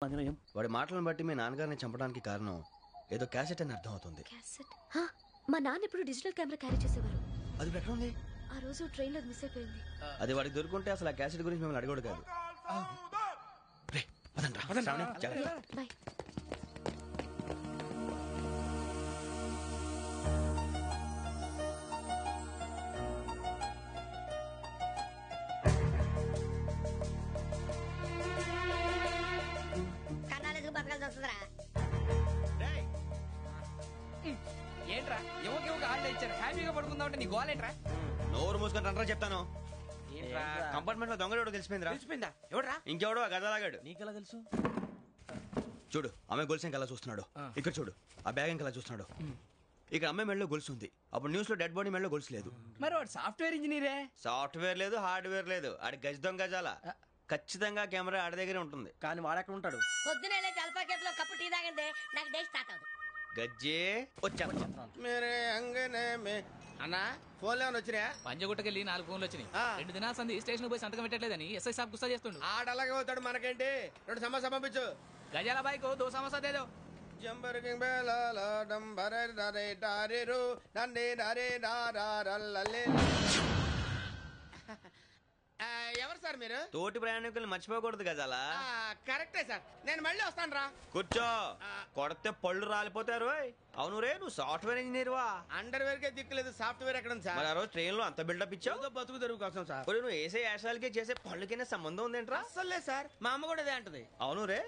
వాడి మాటలను బట్టి మీ నాన్నగారిని చంపడానికి కారణం ఏదో క్యాసెట్ అని అర్థం అవుతుంది. మా నాన్న ఇప్పుడు డిజిటల్ కెమెరా క్యారీ చేసేవారు. అది ఎక్కడ ఉంది? ఆ రోజు ట్రైన్ లో మిస్ అయిపోయింది. అది వాడికి దొరుకుంటే అసలు ఆ క్యాసెట్ గురించి మిమ్మల్ని అడగడు కాదు. బాయ్. ఏంట్రా యువక ఆళ్ళు ఇచ్చారు హ్యాపీగా పడుకుందాం అంటే నీ గోలేంట్రా? నోరు మూసుకొని రండ్రా చెప్తాను. కంపార్ట్మెంట్ లో దొంగడు తెలిసిపోయిందిరా. తెలిసిపోయిందా? ఎవడ్రా? ఇంకెవడో ఆ గదలాగాడు. నీకెలా తెలుసు? చూడు అమ్మాయి గొలుసు ఇంకలా చూస్తున్నాడు. ఇక్కడ చూడు ఆ బ్యాగ్ ఇంకలా చూస్తున్నాడు. ఇక్కడ అమ్మాయి మెడలో గొలుసు ఉంది. అప్పుడు న్యూస్ లో డెడ్ బాడీ మెడలో గొలుసు లేదు. మరి వాడు సాఫ్ట్వేర్ ఇంజనీరే. సాఫ్ట్వేర్ లేదు, హార్డ్వేర్ లేదు. ఆడి గజ దొంగ గజాల. ఖచ్చితంగా కెమెరా ఆడి దగ్గరే ఉంటుంది. కానీ వాడెక్కడ ఉంటాడు? పొద్దునే జలపా కేఫ్ లో కప్పు టీ తాగిందే నాకు డే స్టార్ట్ అవుతుంది. గజ్జే వచ్చా అన్నా ఫోన్లో వచ్చినాయా? పంజగుట్టకెళ్ళి 4 ఫోన్లు వచ్చినాయి. 2 దినాల సంది స్టేషన్ పోయి సంతకం పెట్టలేదని ఎస్ఐ సాబ్ గుస్తా చేస్తుండు. ఆడలాగే పోతాడు, మనకేంటి? 2 సమస్య పంపించు. గజాల బైక్ 2 సమస్య దేదో. ఎవరు సార్ మీరు? తోటి ప్రయాణికులు మర్చిపోకూడదు గజాలా. కరెక్టే సార్, నేను మళ్ళీ వస్తాను రా. కూర్చో, కొడితే పళ్ళు రాలిపోతారు. అవును రే, నువ్వు సాఫ్ట్వేర్ ఇంజనీర్ వా? అండర్వేర్ కే దిక్కులేదు, సాఫ్ట్వేర్ ఎక్కడ సార్? మరి ఆ రోజు ట్రైన్ లో అంత బిల్డప్ ఇచ్చావు. బతుకు తెరుగు కోసం సార్. నువ్వు వేసే యాశాలకి చేసే పళ్ళకైనా సంబంధం ఉందేంట్రా? అసలే సార్, మా అమ్మ కూడా అదే అంటది. అవును రే,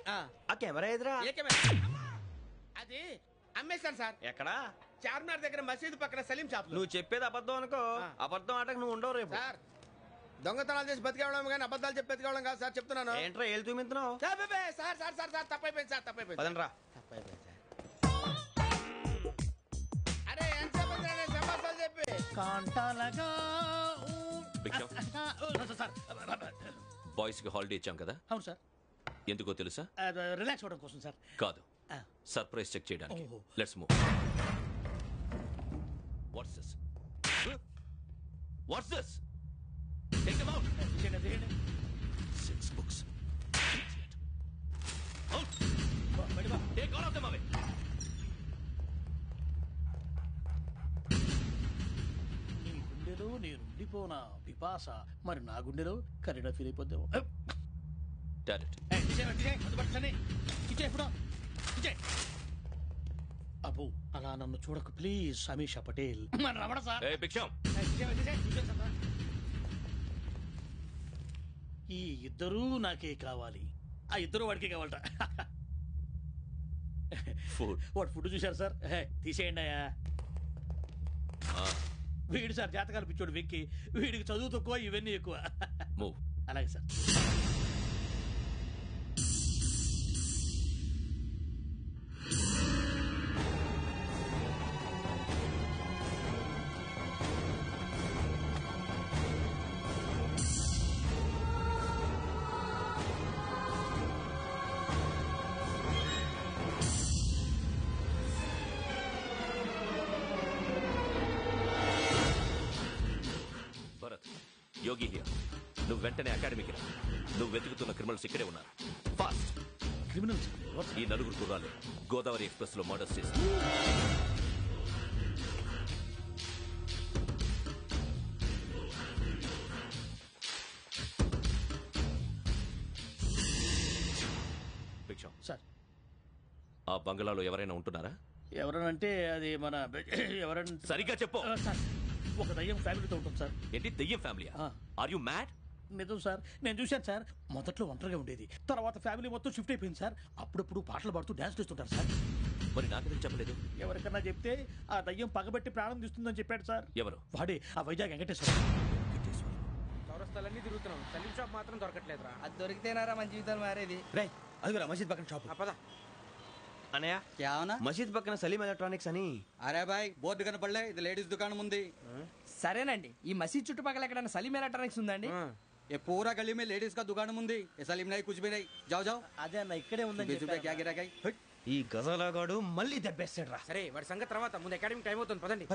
ఆ కెమెరా ఎదురా? అది అమ్మేశాను సార్. ఎక్కడా? చార్మినార్ దగ్గర మసీదు పక్కన సలీం షాప్. నువ్వు చెప్పేది అబద్ధం అనుకో. అబద్ధం ఆటకు నువ్వు ఉండవు రేపు. సార్ దొంగతనాలు చేసి బతికేవడం కానీ అబద్ధాలు చెప్పి బతికేవడం కాదు సార్, చెప్తున్నాను. ఏంట్రా ఏళ్ళు చూపించినావు? సార్ సార్ సార్ సార్ తప్పైపోయింది సార్, తప్పైపోయింది. పదండ్రా. తప్పైపోయింది సార్. అరే ఎంత సమాసాలు చెప్పి బాయ్స్ కి హాలిడే ఇచ్చాం కదా? అవును సార్. ఎందుకో తెలుసా? రిలాక్స్ అవ్వడం కోసం సార్. కాదు, సర్ప్రైజ్ చెక్ చేయడానికి. Let's move. What's this? What's this? Take them out. 6 books. Out. Take all of them away. నీ గుండెలో నేను ఉండిపోనా పిపాస, మరి నా గుండెలో కరీడా ఫీల్ అయిపోద్దాము. అబ్బో అలా నన్ను చూడకు ప్లీజ్. సమీషా పటేల్. ఈ ఇద్దరూ నాకే కావాలి, ఆ ఇద్దరు వాడికే కావాలట. వాడు ఫుడ్ చూశారు సార్, తీసేయండి అయ్యా. వీడు సార్ జాతకాలు పిచ్చోడు వెక్కి, వీడికి చదువు తక్కువ ఇవన్నీ ఎక్కువ. అలాగే సార్. Yogi here. నువ్వు వెంటనే అకాడమీకి రా. నువ్వు వెతుకుతున్న క్రిమినల్స్ ఇక్కడే ఉన్నారు. ఫాస్ట్. క్రిమినల్స్? ఈ 4 కుర్రాలు గోదావరి ఎక్స్ప్రెస్ లో మర్డర్స్ చేశారు. భిక్షం సార్, ఆ బంగ్లాలో ఎవరైనా ఉంటున్నారా? ఎవరనంటే అది మన ఎవరంటే సరిగ్గా చెప్పు. సార్, ఒక దయ్యం ఫ్యామిలీతో ఉంటుంది సార్. ఏంటి దయ్యం ఫ్యామిలీ? Are you mad? నిజం సార్, నేను చూశాను సార్. మొదట్లో ఒంటరిగా ఉండేది, తర్వాత ఫ్యామిలీ మొత్తం షిఫ్ట్ అయిపోయింది సార్. అప్పుడప్పుడు పాటలు పాడుతూ డాన్స్ చేస్తుంటారు సార్. మరి నాకెందుకు చెప్పలేదు? ఎవరికన్నా చెప్తే ఆ దయ్యం పగబెట్టి ప్రాణం తీస్తుందని చెప్పాడు సార్. ఎవరు? వాడే, ఆ వైజాగ్ వెంకటేశ్వర. చౌరస్తాలన్నీ తిరుగుతున్నాం, సలీం షాప్ మాత్రం దొరకట్లేదురా. అది దొరికితేనారా మన జీవితాలు మారేది. రేయ్, అదిగురా మసీద్ పక్కన షాప్. పద. అనయ్య, क्या होना? మసీద్ పక్కన సలీం ఎలక్ట్రానిక్స్ అని. అరే బాయ్ బోర్డు కనపడలే, ఇది లేడీస్ దుకాణం ఉంది. సరేనండి, ఈ మసీద్ చుట్టుపక్కల ఎక్కడైనా సలీం ఎలక్ట్రానిక్స్ ఉందండి? ये पूरा गली में लेडीज का दुकान मुंदी, ये सलीम नहीं कुछ भी नहीं. जाओ जाओ. అదే అన్న ఇక్కడే ఉందని क्या गिरा गई? ఈ గజాలగాడు మళ్ళీ దెబ్బేస్తాడు రా. సరే వాడి సంగతి తర్వాత, ముందు అకాడమిక్ టైం అవుతుంది, పదండి.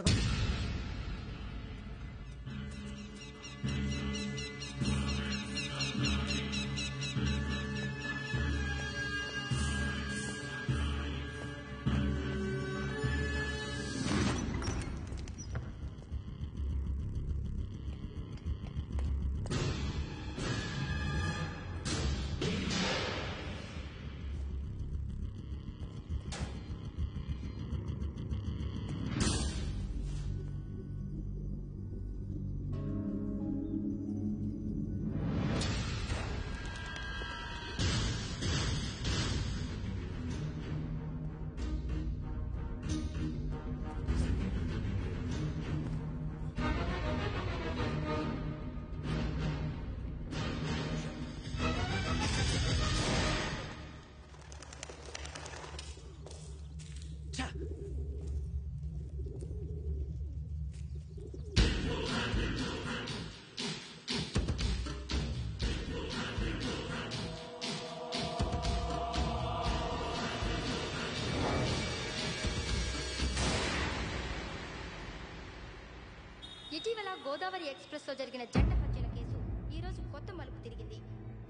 గోదావరి ఎక్స్ప్రెస్ లో జరిగిన జంట హత్యల కేసు ఈ రోజు కొత్త మలుపు తిరిగింది.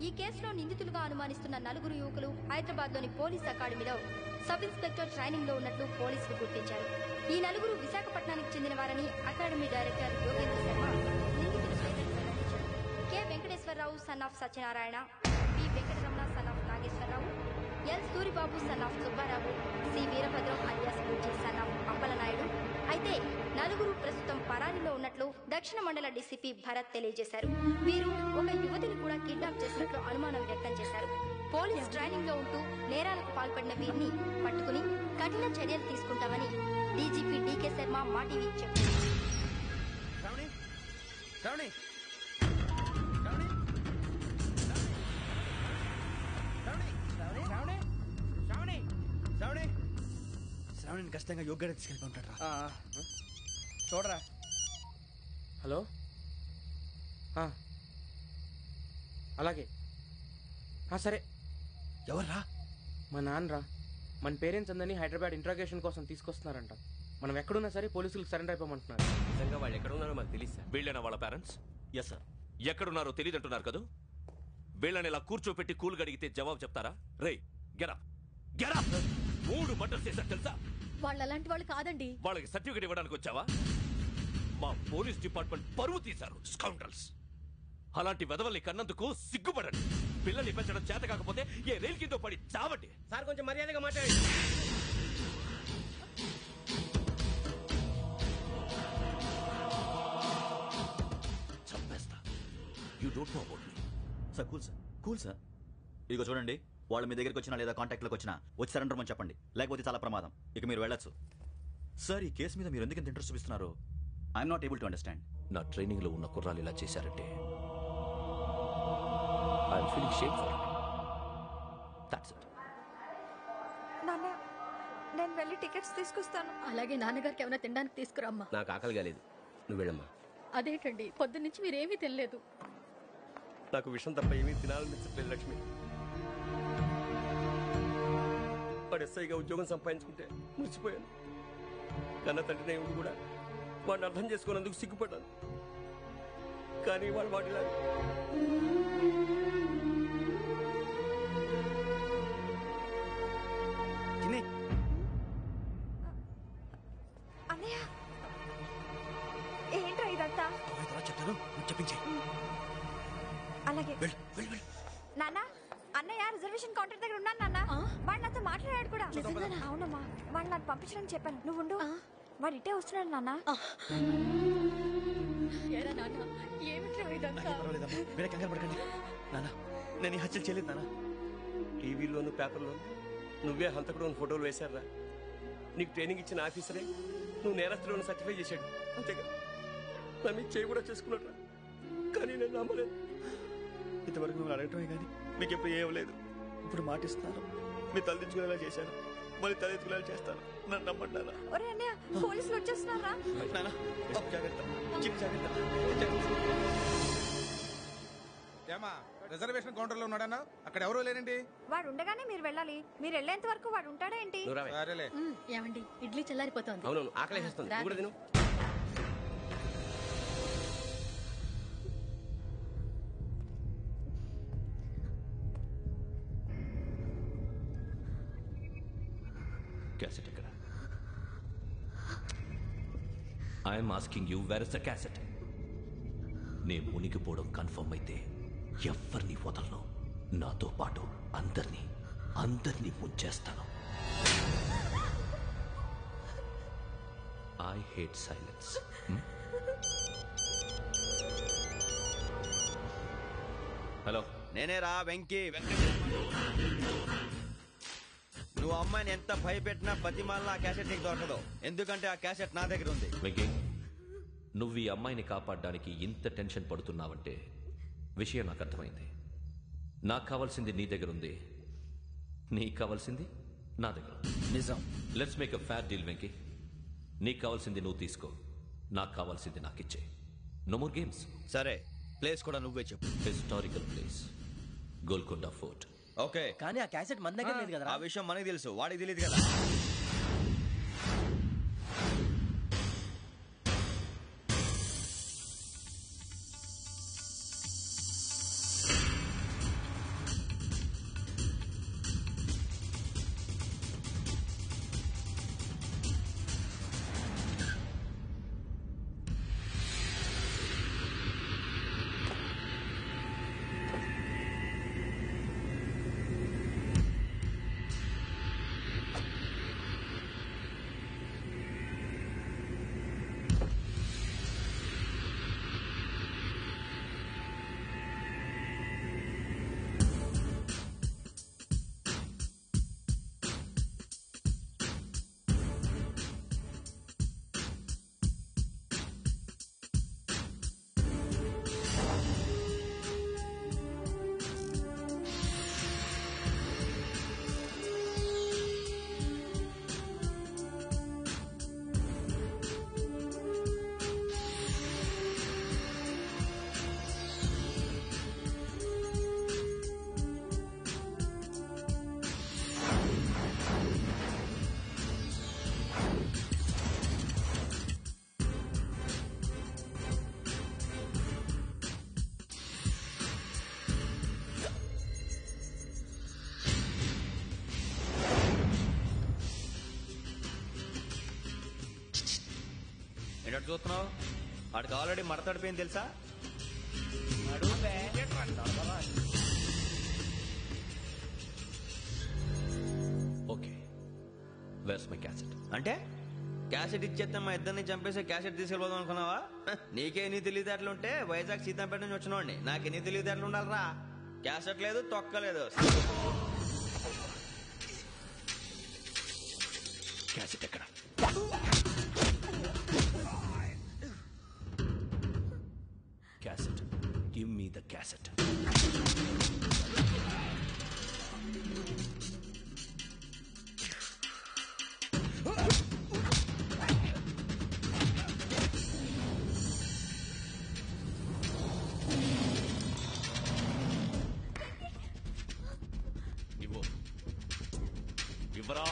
ఈ కేసులో నిందితులుగా అనుమానిస్తున్న 4 యువకులు హైదరాబాద్ లోని పోలీస్ అకాడమీలో సబ్ ఇన్స్పెక్టర్ ట్రైనింగ్ లో ఉన్నట్లు పోలీసులు గుర్తించారు. ఈ 4 విశాఖపట్నానికి చెందిన వారని అకాడమీ డైరెక్టర్ యోగేంద్ర శర్మ నిందితుల పేర్లను వెల్లడించారు. K Venkateswararao son of Satyanarayana, P Venkataramana son of Nageswararao, L Suribabu son of Subbarao, C Veerabhadram alias Bujji son of Appalanaidu. అయితే 4 ప్రస్తుతం పరారీలో ఉన్నట్లు దక్షిణ మండల డీసీపీ భరత్ తెలియజేశారు. వీరు ఒక యువతిని కూడా కిడ్నాప్ చేసినట్లు అనుమానం వ్యక్తం చేశారు. పోలీస్ ట్రైనింగ్ లో ఉంటూ నేరాలకు పాల్పడిన వీరిని పట్టుకుని కఠిన చర్యలు తీసుకుంటామని డీజీపీ డీకే శర్మ మా టీవీకి చెప్పారు. శ్రావణిని ఖచ్చితంగా యోగ్యత తీసుకెళ్ళి ఉంటాడు రా. చూడరా. హలో, అలాగే సరే. ఎవర్రా? మా నాన్నరా. మన పేరెంట్స్ అందరినీ హైదరాబాద్ ఇంట్రాగేషన్ కోసం తీసుకొస్తున్నారంట. మనం ఎక్కడున్నా సరే పోలీసులకు సరెండర్ అయిపోమంటున్నారు. నిజంగా వాళ్ళు ఎక్కడ ఉన్నారో మాకు తెలియదు సార్. వీళ్ళైనా వాళ్ళ పేరెంట్స్? Yes sir. ఎక్కడున్నారో తెలియదు అంటున్నారు కదా. వీళ్ళని ఇలా కూర్చోపెట్టి కూల్ గడిగితే జవాబు చెప్తారా? రేయ్ గెరా గెరా 3 మర్డర్స్ చేశారు తెలుసా? వాళ్ళు అలాంటి వాళ్ళు కాదండి. వాళ్ళకి సర్టిఫికేట్ ఇవ్వడానికి వచ్చావా? మా పోలీస్ డిపార్ట్మెంట్ పరువు తీశారు స్కౌండ్రల్స్. అలాంటి వెధవల్ని కన్నందుకు సిగ్గుపడండి. పిల్లల్ని పెంచడం చేత కాకపోతే ఏ రైలు కింద పడి చావండి. సార్ కొంచెం మర్యాదగా మాట్లాడండి. చంపేస్తా. You don't know about me. Sir cool sir. ఇదిగో చూడండి, వాళ్ళు మీ దగ్గరికి వచ్చినా లేదా కాంటాక్ట్లోకి వచ్చినా వచ్చి సరెండర్ అని చెప్పండి, లేకపోతే చాలా ప్రమాదం. ఇక మీరు వెళ్ళొచ్చు. సార్, ఈ కేసు మీద మీరు ఎందుకు ఇంత ఇంట్రెస్ట్ చూపిస్తున్నారు? I'm not able to understand. నా ట్రైనింగ్ లో ఉన్న కుర్రాలు ఇలా చేశారంటే I'm feeling shame for it. That's it. నాన్న, నేను వెళ్ళి టికెట్స్ తీసుకొస్తాను. అలాగే నాన్నగారికి ఏమైనా తినడానికి తీసుకురామ్మా. నాకు ఆకలి కాలేదు, నువ్వు వెళ్ళమ్మా. అదేంటండి, పొద్దున్నుంచి మీరేమీ తినలేదు. నాకు విషయం తప్ప ఏమీ తినాలనిపించట్లేదు లక్ష్మి. వాడు ఎస్ఐగా ఉద్యోగం సంపాదించుకుంటే మురిసిపోయాను. కన్న తండ్రినే ఉండి కూడా వాడిని అర్థం చేసుకున్నందుకు సిగ్గుపడ్డాను. కానీ వాడు వాడిలా అన్నయ్య, ఏంట్రా ఇదంతా? చెప్తాను, చెప్పించే. అలాగే నాన్న. అన్నయ్య రిజర్వేషన్ కౌంటర్ దగ్గర ఉన్నాను నాన్న. వాడు నాతో మాట్లాడాడు కూడా. అవునమ్మా, వాడు నాకు పంపించడానికి చెప్పాను. నువ్వు ఉండు, వాడు ఇట్టే వస్తున్నాడు నాన్న. మీరే కంగారు పడకండి నాన్న. నేను ఈ హత్యలు చేయలేదు నాన్న. టీవీలోను పేపర్లోను నువ్వే హంతకుడు ఫోటోలు వేశారా? నీకు ట్రైనింగ్ ఇచ్చిన ఆఫీసరే నువ్వు నేరస్తులను సర్టిఫై చేశాడు. అంతేగా, నా మీద చేయి కూడా చేసుకున్నాడు. కానీ నేను నమ్మలేదు. ఇంతవరకు మిమ్మల్ని అడగటమే కానీ మీకు ఎప్పుడు ఏమలేదు. ఇప్పుడు మాటిస్తాను, మీ తలదించుకునేలా చేశాను, మళ్ళీ తలెత్తుకునేలా చేస్తాను. నన్ను నమ్మండి నాన్న. ఒరే అన్నయ్య, పోలీసులు వచ్చేస్తున్నారా? నాన్న జాగ్రత్త, చిన్న జాగ్రత్త. ఏమా రిజర్వేషన్ కౌంటర్ లో ఉన్నాడన్నా? అక్కడ ఎవరూ లేనండి. వాడు ఉండగానే మీరు వెళ్ళాలి. మీరు వెళ్ళేంత వరకు వాడు ఉంటాడా ఏంటి? సరేలే. ఏమండి, ఇడ్లీ చల్లారిపోతుంది. అవును, ఆకలేస్తుంది. నువ్వు కూడా తిను. క్యాసెట్ ఎక్కడ? I'm asking you, where is the cassette? నే మునిగిపోవడం కన్ఫర్మ్ అయితే ఎవరిని వదలను. నాతో పాటు అందరినీ ముంచేస్తాను. I hate silence. హలో, నేనే రా వెంకీ. నువ్వు అమ్మాయిని ఎంత భయపెట్టినా బతిమాలినా ఆ క్యాసెట్ నీకు దొరకదు. ఎందుకంటే ఆ క్యాసెట్ నా దగ్గర ఉంది. వెంకీ, నువ్వు ఈ అమ్మాయిని కాపాడడానికి ఇంత టెన్షన్ పడుతున్నావంటే విషయం నాకు అర్థమైంది. నాకు కావాల్సింది నీ దగ్గర ఉంది, నీకు కావాల్సింది నా దగ్గర. నిజం. Let's make a fair deal Venky. నీకు కావాల్సింది నువ్వు తీసుకో, నాకు కావాల్సింది నాకు ఇచ్చే. No more games. సరే, ప్లేస్ కూడా నువ్వే చెప్పు. Historical place, Golconda fort. Okay, కానీ ఆ క్యాసెట్ మన దగ్గర లేదు కదా. ఆ విషయం మనకి తెలుసు, వాడికి తెలియదు కదా. ఏంటంటే చూస్తున్నావు? వాడికి ఆల్రెడీ మడతడిపోయింది తెలుసా? Okay, where's my cassette? అంటే క్యాసెట్ ఇచ్చేస్తే మా ఇద్దరిని చంపేసి క్యాసెట్ తీసుకెళ్ళిపోదాం అనుకున్నావా? నీకే ఎన్ని తెలివితేటలు ఉంటే వైజాగ్ సీతంపేట నుంచి వచ్చినోడిని నాకు ఎన్ని తెలివితేటలు ఉండాలరా? క్యాసెట్ లేదు, తొక్కలేదు. క్యాసెట్ ఎక్కడ? Cassette, give me the cassette. ఇవ్వు, ఇవ్వరా.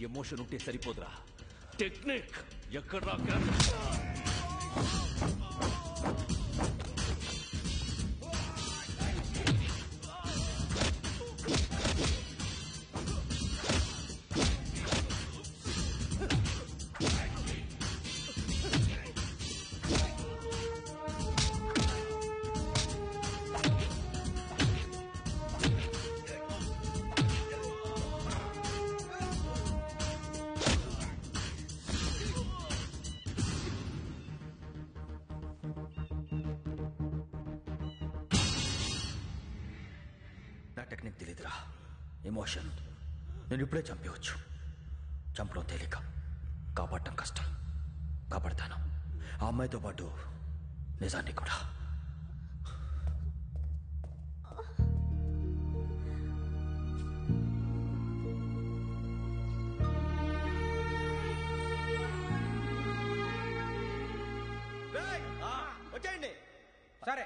ఎమోషన్ ఉంటే సరిపోదురా, టెక్నిక్ ఎక్కడ్రా? టెక్నిక్ తెలీదురా, ఎమోషన్. నేను ఇప్పుడే చంపేవచ్చు. చంపడం తేలిక, కాపాడటం కష్టం. కాపాడతాను ఆ అమ్మాయితో పాటు నిజాన్ని కూడా. వచ్చేయండి. సరే,